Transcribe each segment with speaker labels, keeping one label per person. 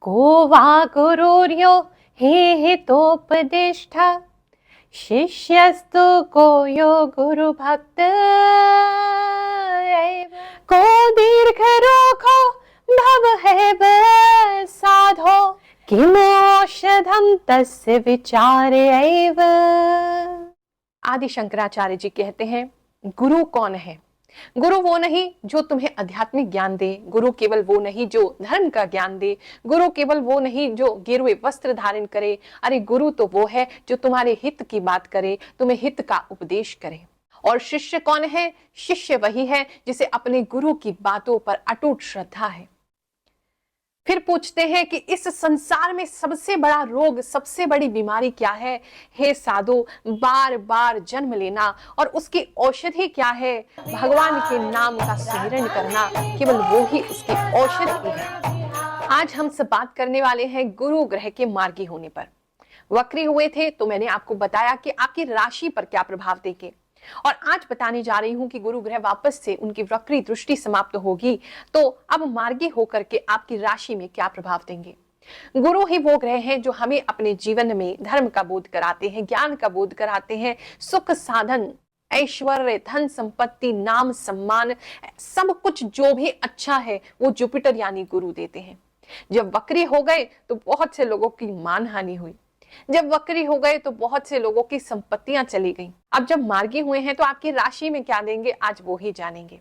Speaker 1: को वा गुरुर्यो हेतोपदेष्टा शिष्यस्तु को यो गुरु भक्त को दीर्घरोखो भवहेव साधो किमौषधं तस्य विचारे एव। आदि शंकराचार्य जी कहते हैं, गुरु कौन है? गुरु वो नहीं जो तुम्हें आध्यात्मिक ज्ञान दे, गुरु केवल वो नहीं जो धर्म का ज्ञान दे, गुरु केवल वो नहीं जो गेरुए वस्त्र धारण करे। अरे गुरु तो वो है जो तुम्हारे हित की बात करे, तुम्हें हित का उपदेश करे। और शिष्य कौन है? शिष्य वही है जिसे अपने गुरु की बातों पर अटूट श्रद्धा है। फिर पूछते हैं कि इस संसार में सबसे बड़ा रोग, सबसे बड़ी बीमारी क्या है? हे साधु, बार बार जन्म लेना। और उसकी औषधि क्या है? भगवान के नाम का स्मरण करना, केवल वो ही उसकी औषधि है। आज हम सब बात करने वाले हैं गुरु ग्रह के मार्गी होने पर। वक्री हुए थे तो मैंने आपको बताया कि आपकी राशि पर क्या प्रभाव देंगे, और आज बताने जा रही हूं कि गुरु ग्रह वापस से उनकी वक्री दृष्टि समाप्त होगी तो अब मार्गी होकर के आपकी राशि में क्या प्रभाव देंगे। गुरु ही वो ग्रह हैं जो हमें अपने जीवन में धर्म का बोध कराते हैं, ज्ञान का बोध कराते हैं, सुख साधन, ऐश्वर्य, धन संपत्ति, नाम सम्मान, सब कुछ जो भी अच्छा है वो जुपिटर यानी गुरु देते हैं। जब वक्री हो गए तो बहुत से लोगों की मान हानि हुई, जब वक्री हो गए तो बहुत से लोगों की संपत्तियां चली गईं। अब जब मार्गी हुए हैं तो आपकी राशि में क्या देंगे, आज वो ही जानेंगे।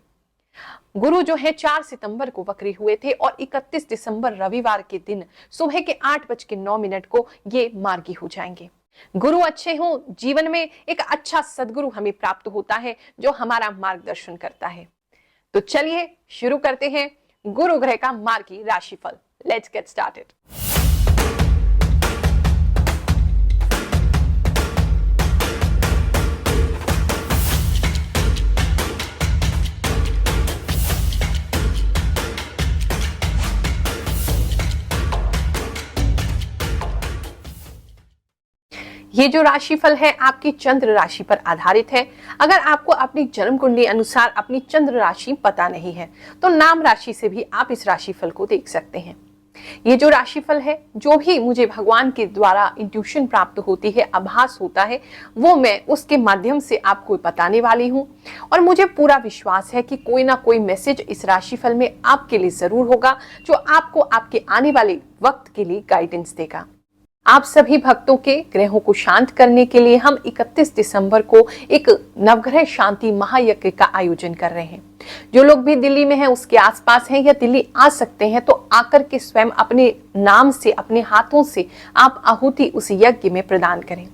Speaker 1: गुरु जो है 4 सितंबर को वक्री हुए थे और 31 दिसंबर रविवार के दिन सुबह के 8:09 को ये मार्गी हो जाएंगे। गुरु अच्छे हों, जीवन में एक अच्छा सदगुरु हमें प्राप्त होता है जो हमारा मार्गदर्शन करता है। तो चलिए शुरू करते हैं गुरु ग्रह का मार्गी राशिफल। Let's get started. ये जो राशिफल है आपकी चंद्र राशि पर आधारित है। अगर आपको अपनी जन्म कुंडली अनुसार अपनी चंद्र राशि पता नहीं है तो नाम राशि से भी आप इस राशिफल को देख सकते हैं। ये जो राशिफल है, जो भी मुझे भगवान के द्वारा इंट्यूशन प्राप्त होती है, आभास होता है, वो मैं उसके माध्यम से आपको बताने वाली हूँ। और मुझे पूरा विश्वास है कि कोई ना कोई मैसेज इस राशिफल में आपके लिए जरूर होगा जो आपको आपके आने वाले वक्त के लिए गाइडेंस देगा। आप सभी भक्तों के ग्रहों को शांत करने के लिए हम 31 दिसंबर को एक नवग्रह शांति महायज्ञ का आयोजन कर रहे हैं। जो लोग भी दिल्ली में हैं, उसके आसपास हैं या दिल्ली आ सकते हैं तो आकर के स्वयं अपने नाम से, अपने हाथों से आप आहुति उस यज्ञ में प्रदान करें।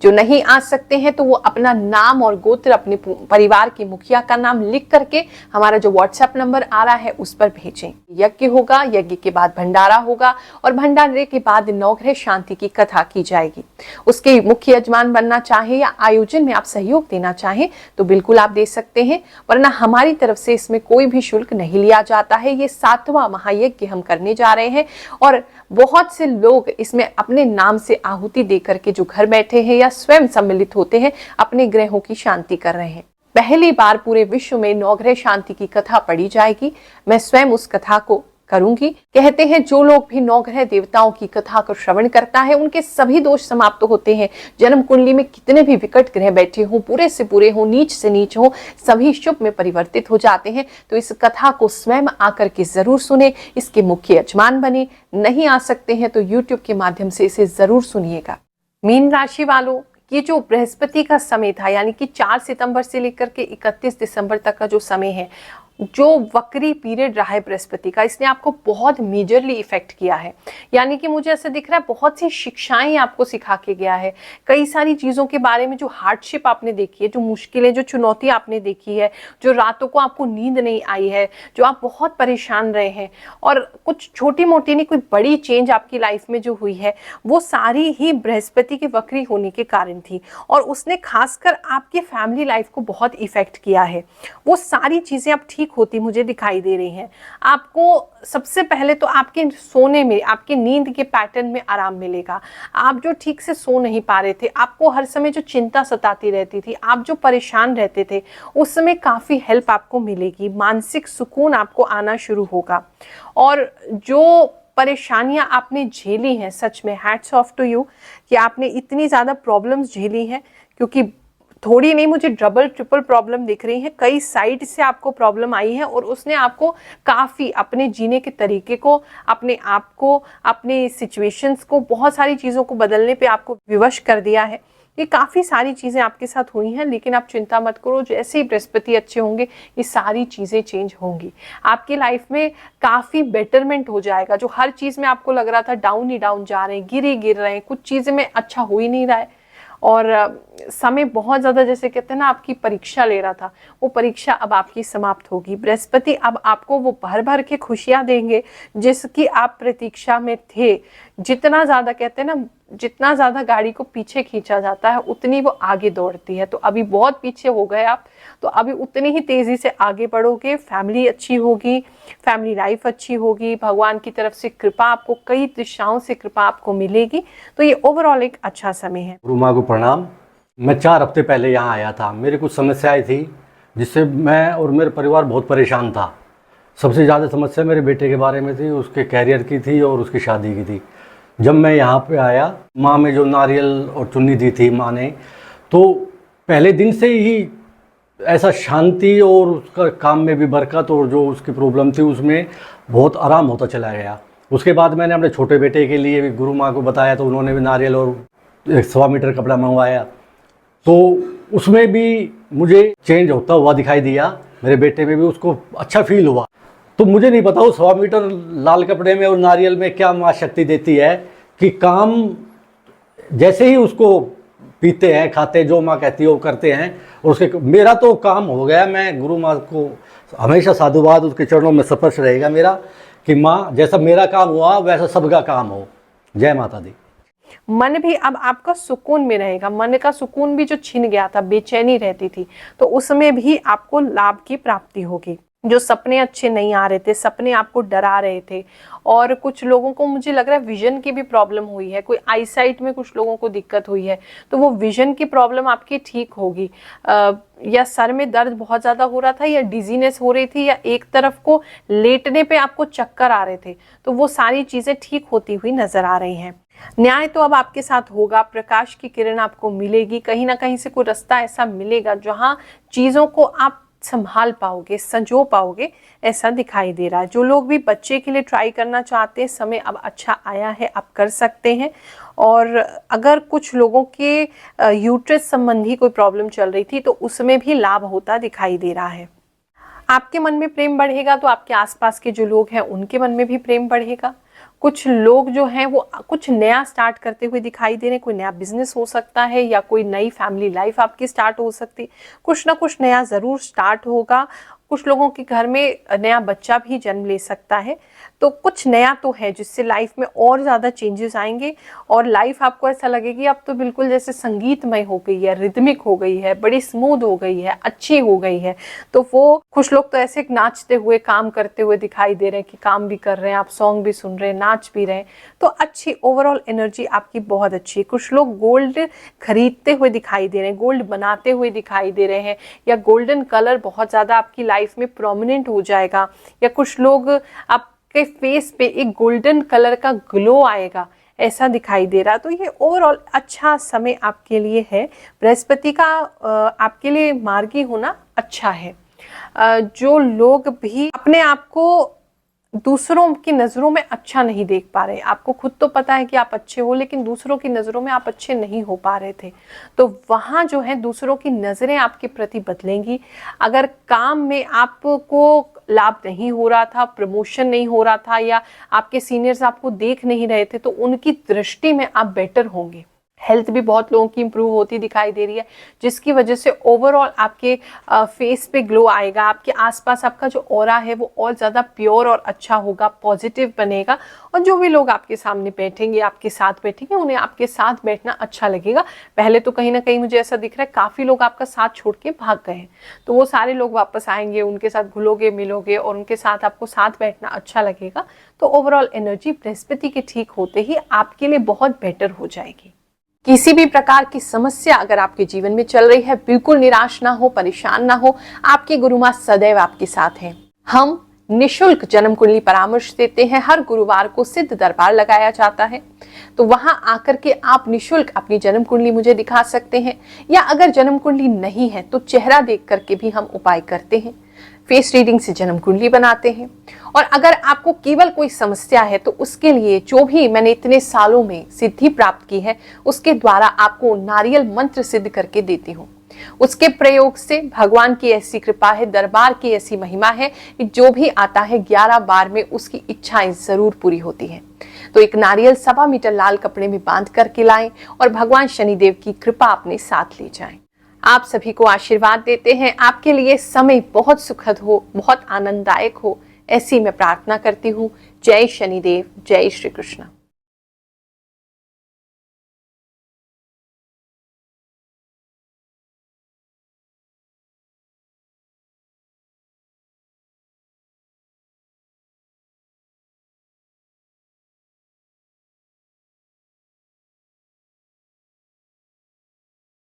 Speaker 1: जो नहीं आ सकते हैं तो वो अपना नाम और गोत्र, अपने परिवार के मुखिया का नाम लिख करके हमारा जो व्हाट्सएप नंबर आ रहा है उस पर भेजें। यज्ञ होगा, यज्ञ के बाद भंडारा होगा और भंडारे के बाद नवग्रह शांति की कथा की जाएगी। उसके मुख्य यजमान बनना चाहे या आयोजन में आप सहयोग देना चाहें तो बिल्कुल आप दे सकते हैं, वरना हमारी तरफ से इसमें कोई भी शुल्क नहीं लिया जाता है। ये 7वां महायज्ञ हम करने जा रहे हैं और बहुत से लोग इसमें अपने नाम से आहुति देकर के जो घर बैठे हैं या स्वयं सम्मिलित होते हैं अपने ग्रहों की शांति कर रहे हैं। पहली बार पूरे विश्व में नवग्रह शांति की कथा पढ़ी जाएगी। मैं स्वयं उस कथा को करूंगी। कहते हैं जो लोग भी नवग्रह देवताओं की कथा को श्रवण करता है उनके सभी दोष समाप्त होते हैं। जन्म कुंडली में कितने भी विकट ग्रह बैठे हों, पूरे से पूरे हों, नीच से नीच हों, सभी शुभ में परिवर्तित हो जाते हैं। तो इस कथा को स्वयं आकर के जरूर सुने, इसके मुख्य यजमान बने। नहीं आ सकते हैं तो यूट्यूब के माध्यम से इसे जरूर सुनिएगा। मीन राशि वालों, ये जो बृहस्पति का समय था, यानी कि 4 सितंबर से लेकर के 31 दिसंबर तक का जो समय है, जो वक्री पीरियड रहा है बृहस्पति का, इसने आपको बहुत मेजरली इफेक्ट किया है। यानी कि मुझे ऐसा दिख रहा है बहुत सी शिक्षाएं आपको सिखा के गया है। कई सारी चीज़ों के बारे में, जो हार्डशिप आपने देखी है, जो मुश्किलें, जो चुनौती आपने देखी है, जो रातों को आपको नींद नहीं आई है, जो आप बहुत परेशान रहे हैं, और कुछ छोटी मोटी नहीं, कोई बड़ी चेंज आपकी लाइफ में जो हुई है वो सारी ही बृहस्पति के वक्री होने के कारण थी। और उसने खासकर आपकी फैमिली लाइफ को बहुत इफेक्ट किया है। वो सारी चीज़ें अब ठीक होती मुझे दिखाई दे रही हैं। आपको सबसे पहले तो आपके सोने में, आपके नींद के पैटर्न में आराम मिलेगा। आप जो ठीक से सो नहीं पा रहे थे, आपको हर समय जो चिंता सताती रहती थी, आप जो परेशान रहते थे, उस समय काफ़ी हेल्प आपको मिलेगी। मानसिक सुकून आपको आना शुरू होगा। और जो परेशानियां आपने झेली हैं, सच में हैट्स ऑफ टू यू कि आपने इतनी ज़्यादा प्रॉब्लम्स झेली हैं, क्योंकि थोड़ी नहीं, मुझे डबल ट्रिपल प्रॉब्लम दिख रही है। कई साइड से आपको प्रॉब्लम आई है और उसने आपको काफ़ी अपने जीने के तरीके को, अपने आप को, अपने सिचुएशंस को, बहुत सारी चीज़ों को बदलने पे आपको विवश कर दिया है। ये काफ़ी सारी चीज़ें आपके साथ हुई हैं, लेकिन आप चिंता मत करो, जैसे ही बृहस्पति अच्छे होंगे ये सारी चीज़ें चेंज होंगी। आपकी लाइफ में काफ़ी बेटरमेंट हो जाएगा। जो हर चीज़ में आपको लग रहा था डाउन ही डाउन जा रहे हैं, गिर रहे हैं, कुछ चीज़ें में अच्छा हो ही नहीं रहा है, और समय बहुत ज़्यादा, जैसे कहते हैं ना, आपकी परीक्षा ले रहा था, वो परीक्षा अब आपकी समाप्त होगी। बृहस्पति अब आपको वो भर भर के खुशियाँ देंगे जिसकी आप प्रतीक्षा में थे। जितना ज़्यादा, कहते हैं ना, जितना ज़्यादा गाड़ी को पीछे खींचा जाता है उतनी वो आगे दौड़ती है। तो अभी बहुत पीछे हो गए आप, तो अभी उतनी ही तेज़ी से आगे बढ़ोगे। फैमिली अच्छी होगी, फैमिली लाइफ अच्छी होगी, भगवान की तरफ से कृपा आपको, कई दिशाओं से कृपा आपको मिलेगी। तो ये ओवरऑल एक अच्छा समय है।
Speaker 2: गुरु माँ को प्रणाम। मैं 4 हफ्ते पहले यहाँ आया था। मेरी कुछ समस्याएं थी जिससे मैं और मेरे परिवार बहुत परेशान था। सबसे ज़्यादा समस्या मेरे बेटे के बारे में थी, उसके कैरियर की थी और उसकी शादी की थी। जब मैं यहाँ पे आया, माँ में जो नारियल और चुन्नी दी थी माँ ने, तो पहले दिन से ही ऐसा शांति और उसका काम में भी बरकत, और जो उसकी प्रॉब्लम थी उसमें बहुत आराम होता चला गया। उसके बाद मैंने अपने छोटे बेटे के लिए भी गुरु माँ को बताया, तो उन्होंने भी नारियल और 1.25 मीटर कपड़ा मंगवाया, तो उसमें भी मुझे चेंज होता हुआ दिखाई दिया। मेरे बेटे में भी उसको अच्छा फील हुआ। तो मुझे नहीं पता वो 1.25 मीटर लाल कपड़े में और नारियल में क्या माँ शक्ति देती है कि काम जैसे ही उसको पीते हैं, खाते, जो माँ कहती है वो करते हैं। और उसके मेरा तो काम हो गया। मैं गुरु माँ को हमेशा साधुवाद उसके चरणों में स्पर्श रहेगा मेरा, कि माँ जैसा मेरा काम हुआ वैसा सबका काम हो। जय माता दी।
Speaker 1: मन भी अब आपका सुकून में रहेगा। मन का सुकून भी जो छिन गया था, बेचैनी रहती थी, तो उसमें भी आपको लाभ की प्राप्ति होगी। जो सपने अच्छे नहीं आ रहे थे, सपने आपको डरा रहे थे, और कुछ लोगों को मुझे लग रहा है विजन की भी प्रॉब्लम हुई है, कोई आईसाइट में कुछ लोगों को दिक्कत हुई है, तो वो विजन की प्रॉब्लम आपकी ठीक होगी। या सर में दर्द बहुत ज़्यादा हो रहा था, या डिजीनेस हो रही थी, या एक तरफ को लेटने पे आपको चक्कर आ रहे थे, तो वो सारी चीज़ें ठीक होती हुई नजर आ रही हैं। न्याय तो अब आपके साथ होगा, प्रकाश की किरण आपको मिलेगी, कहीं ना कहीं से कोई रास्ता ऐसा मिलेगा जहां चीज़ों को आप संभाल पाओगे, संजो पाओगे, ऐसा दिखाई दे रहा है। जो लोग भी बच्चे के लिए ट्राई करना चाहते हैं, समय अब अच्छा आया है, आप कर सकते हैं। और अगर कुछ लोगों के यूट्रस संबंधी कोई प्रॉब्लम चल रही थी, तो उसमें भी लाभ होता दिखाई दे रहा है। आपके मन में प्रेम बढ़ेगा तो आपके आसपास के जो लोग हैं उनके मन में भी प्रेम बढ़ेगा। कुछ लोग जो हैं वो कुछ नया स्टार्ट करते हुए दिखाई दे रहे हैं। कोई नया बिजनेस हो सकता है, या कोई नई फैमिली लाइफ आपकी स्टार्ट हो सकती है। कुछ ना कुछ नया ज़रूर स्टार्ट होगा। कुछ लोगों के घर में नया बच्चा भी जन्म ले सकता है। तो कुछ नया तो है जिससे लाइफ में और ज़्यादा चेंजेस आएंगे, और लाइफ आपको ऐसा लगेगी अब तो बिल्कुल जैसे संगीतमय हो गई है, रिदमिक हो गई है, बड़ी स्मूथ हो गई है, अच्छी हो गई है। तो वो कुछ लोग तो ऐसे नाचते हुए, काम करते हुए दिखाई दे रहे हैं कि काम भी कर रहे हैं, आप सॉन्ग भी सुन रहे हैं, नाच भी रहे हैं। तो अच्छी ओवरऑल एनर्जी आपकी बहुत अच्छी है। कुछ लोग गोल्ड खरीदते हुए दिखाई दे रहे हैं, गोल्ड बनाते हुए दिखाई दे रहे हैं, या गोल्डन कलर बहुत ज़्यादा आपकी लाइफ में प्रोमिनेंट हो जाएगा, या कुछ लोग आपके फेस पे एक गोल्डन कलर का ग्लो आएगा, ऐसा दिखाई दे रहा। तो ये ओवरऑल अच्छा समय आपके लिए है। बृहस्पति का आपके लिए मार्गी होना अच्छा है। जो लोग भी अपने आप को दूसरों की नज़रों में अच्छा नहीं देख पा रहे, आपको खुद तो पता है कि आप अच्छे हो, लेकिन दूसरों की नज़रों में आप अच्छे नहीं हो पा रहे थे, तो वहाँ जो है दूसरों की नज़रें आपके प्रति बदलेंगी। अगर काम में आपको लाभ नहीं हो रहा था, प्रमोशन नहीं हो रहा था, या आपके सीनियर्स आपको देख नहीं रहे थे, तो उनकी दृष्टि में आप बेटर होंगे। हेल्थ भी बहुत लोगों की इंप्रूव होती दिखाई दे रही है, जिसकी वजह से ओवरऑल आपके फेस पे ग्लो आएगा। आपके आसपास आपका जो ऑरा है वो और ज़्यादा प्योर और अच्छा होगा, पॉजिटिव बनेगा। और जो भी लोग आपके सामने बैठेंगे, आपके साथ बैठेंगे, उन्हें आपके साथ बैठना अच्छा लगेगा। पहले तो कहीं ना कहीं मुझे ऐसा दिख रहा है काफ़ी लोग आपका साथ छोड़ के भाग गए हैं, तो वो सारे लोग वापस आएंगे, उनके साथ घुलोगे मिलोगे, और उनके साथ आपको साथ बैठना अच्छा लगेगा। तो ओवरऑल एनर्जी बृहस्पति के ठीक होते ही आपके लिए बहुत बेटर हो जाएगी। किसी भी प्रकार की समस्या अगर आपके जीवन में चल रही है, बिल्कुल निराश ना हो, परेशान ना हो। आपके गुरु माँ सदैव आपके साथ हैं। हम निशुल्क जन्म कुंडली परामर्श देते हैं। हर गुरुवार को सिद्ध दरबार लगाया जाता है, तो वहां आकर के आप निशुल्क अपनी जन्म कुंडली मुझे दिखा सकते हैं, या अगर जन्म कुंडली नहीं है तो चेहरा देख करके भी हम उपाय करते हैं। फेस रीडिंग से जन्म कुंडली बनाते हैं। और अगर आपको केवल कोई समस्या है तो उसके लिए जो भी मैंने इतने सालों में सिद्धि प्राप्त की है, उसके द्वारा आपको नारियल मंत्र सिद्ध करके देती हूँ। उसके प्रयोग से भगवान की ऐसी कृपा है, दरबार की ऐसी महिमा है कि जो भी आता है 11 बार में उसकी इच्छाएं जरूर पूरी होती हैं। तो एक नारियल 1.25 मीटर लाल कपड़े में बांध करके लाएं और भगवान शनिदेव की कृपा अपने साथ ले जाएं। आप सभी को आशीर्वाद देते हैं, आपके लिए समय बहुत सुखद हो, बहुत आनंददायक हो, ऐसी मैं प्रार्थना करती हूँ। जय शनिदेव, जय श्री कृष्ण।